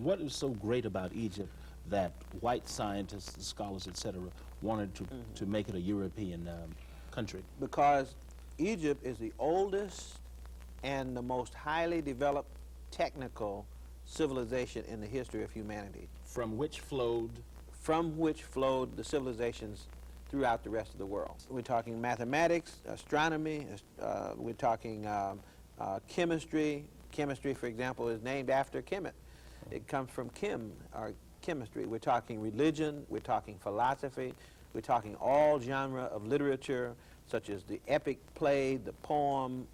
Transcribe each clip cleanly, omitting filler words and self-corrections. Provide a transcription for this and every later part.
What is so great about Egypt that white scientists, scholars, etc., wanted to make it a European country? Because Egypt is the oldest and the most highly developed technical civilization in the history of humanity. From which flowed? From which flowed the civilizations throughout the rest of the world. We're talking mathematics, astronomy, we're talking chemistry. Chemistry, for example, is named after Kemet. It comes from chem, or chemistry. We're talking religion, we're talking philosophy, we're talking all genre of literature, such as the epic play, the poem,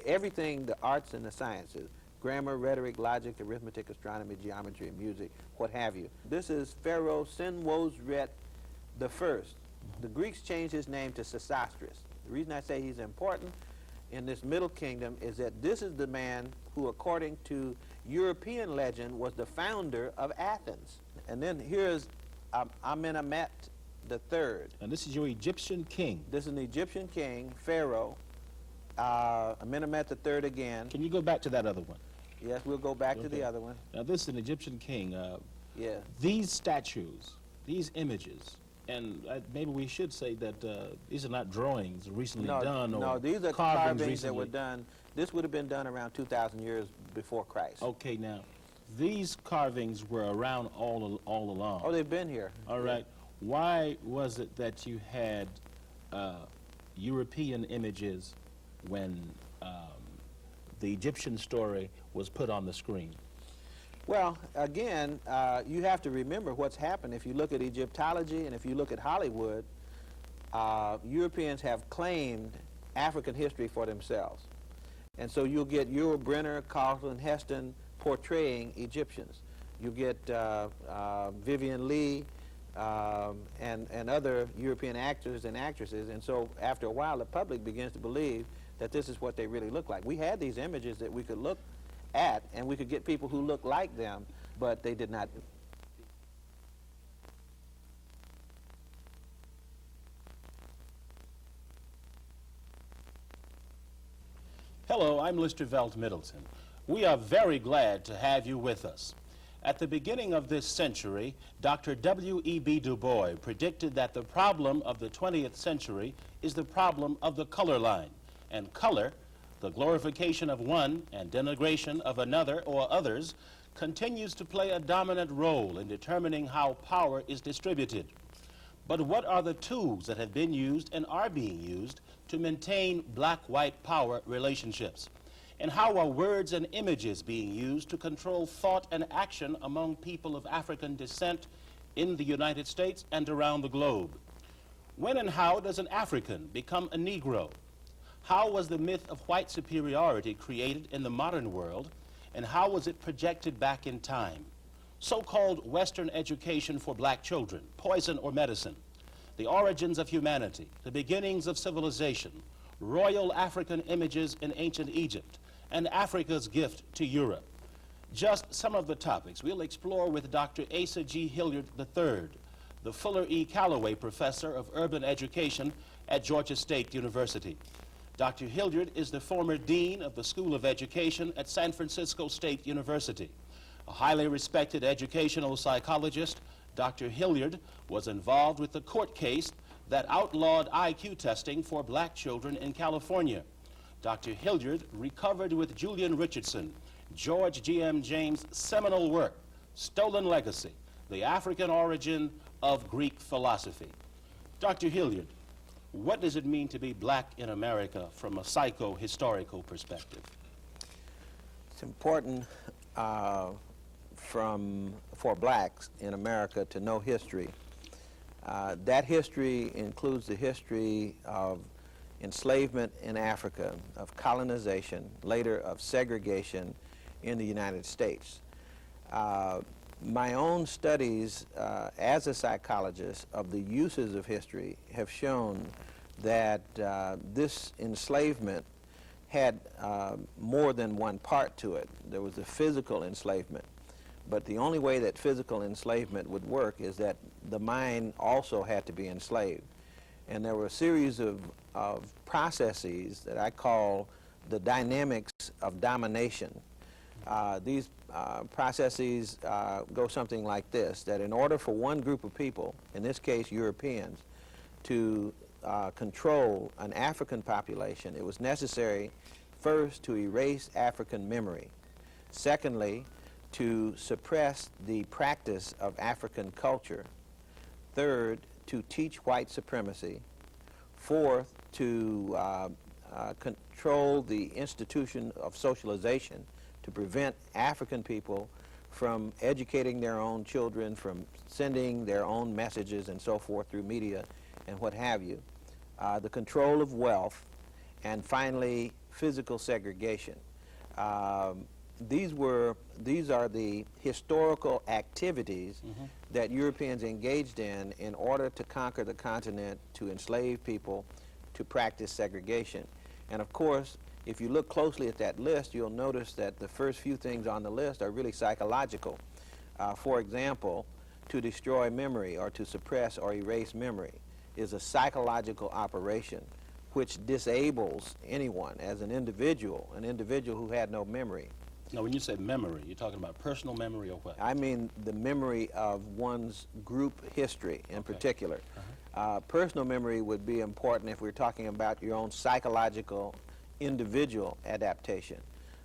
everything, the arts and the sciences, grammar, rhetoric, logic, arithmetic, astronomy, geometry, music, what have you. This is Pharaoh Senwosret the First. The Greeks changed his name to Sesostris. The reason I say he's important in this Middle Kingdom is that this is the man who, according to European legend, was the founder of Athens. And then here's Amenemhet III. And this is your Egyptian king. This is an Egyptian king, Pharaoh, Amenemhet III again. Can you go back to that other one? Yes, we'll go back to the other one. Now this is an Egyptian king. Yeah. These statues, these images, and maybe we should say that these are not drawings recently done, or no, these are carvings that recently. were done. This would have been done around 2,000 years before Christ. Okay, now, these carvings were around all along. Oh, they've been here. All right. Why was it that you had European images when the Egyptian story was put on the screen? Well, again, you have to remember what's happened. If you look at Egyptology and if you look at Hollywood, Europeans have claimed African history for themselves. And so you'll get Yul Brynner, Carlton Heston portraying Egyptians. You get Vivian Leigh and other European actors and actresses. And so after a while, the public begins to believe that this is what they really look like. We had these images that we could look at, and we could get people who looked like them, but they did not. Hello, I'm Listervelt, Middleton. We are very glad to have you with us. At the beginning of this century, Dr. W.E.B. Du Bois predicted that the problem of the 20th century is the problem of the color line, and color, the glorification of one and denigration of another or others, continues to play a dominant role in determining how power is distributed. But what are the tools that have been used and are being used to maintain black-white power relationships? And how are words and images being used to control thought and action among people of African descent in the United States and around the globe? When and how does an African become a Negro? How was the myth of white superiority created in the modern world, and how was it projected back in time? So-called Western education for black children, poison or medicine, the origins of humanity, the beginnings of civilization, royal African images in ancient Egypt, and Africa's gift to Europe. Just some of the topics we'll explore with Dr. Asa G. Hilliard III, the Fuller E. Calloway Professor of Urban Education at Georgia State University. Dr. Hilliard is the former Dean of the School of Education at San Francisco State University. A highly respected educational psychologist, Dr. Hilliard was involved with the court case that outlawed IQ testing for black children in California. Dr. Hilliard recovered with Julian Richardson, George G.M. James' seminal work, Stolen Legacy, the African Origin of Greek Philosophy. Dr. Hilliard, what does it mean to be black in America from a psycho-historical perspective? It's important for blacks in America to know history. That history includes the history of enslavement in Africa, of colonization, later of segregation in the United States. My own studies as a psychologist of the uses of history have shown that this enslavement had more than one part to it. There was the physical enslavement, but the only way that physical enslavement would work is that the mind also had to be enslaved. And there were a series of processes that I call the dynamics of domination These processes go something like this, that in order for one group of people, in this case Europeans, to control an African population, it was necessary first to erase African memory. Secondly, to suppress the practice of African culture. Third, to teach white supremacy. Fourth, to control the institution of socialization, to prevent African people from educating their own children, from sending their own messages and so forth through media and what have you. The control of wealth, and finally, physical segregation. These are the historical activities that Europeans engaged in order to conquer the continent, to enslave people, to practice segregation. And of course, if you look closely at that list, you'll notice that the first few things on the list are really psychological. For example, to destroy memory or to suppress or erase memory is a psychological operation which disables anyone as an individual who had no memory. Now, when you say memory, you're talking about personal memory or what? I mean the memory of one's group history in particular. Personal memory would be important if we're talking about your own psychological individual adaptation.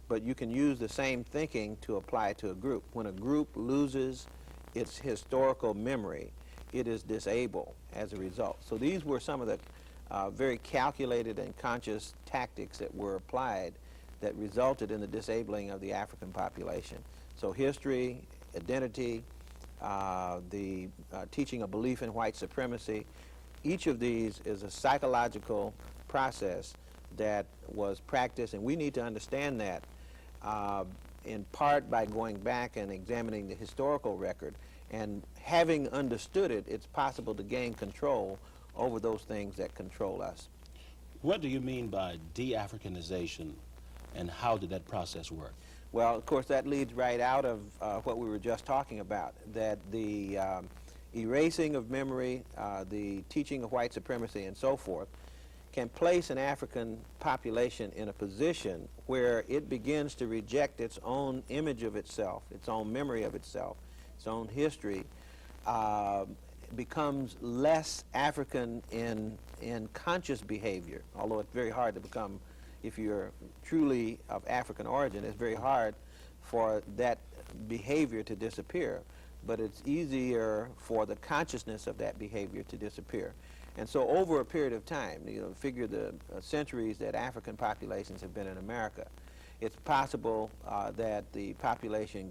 But you can use the same thinking to apply to a group. When a group loses its historical memory, it is disabled as a result. So these were some of the very calculated and conscious tactics that were applied that resulted in the disabling of the African population. So history, identity, the teaching a belief in white supremacy, each of these is a psychological process that was practiced, and we need to understand that in part by going back and examining the historical record. And having understood it, it's possible to gain control over those things that control us. What do you mean by de-Africanization, and how did that process work? Well, of course, that leads right out of what we were just talking about, that the erasing of memory, the teaching of white supremacy, and so forth, can place an African population in a position where it begins to reject its own image of itself, its own memory of itself, its own history, becomes less African in conscious behavior, although it's very hard to become, if you're truly of African origin, it's very hard for that behavior to disappear, but it's easier for the consciousness of that behavior to disappear. And so over a period of time, figure the centuries that African populations have been in America, it's possible that the population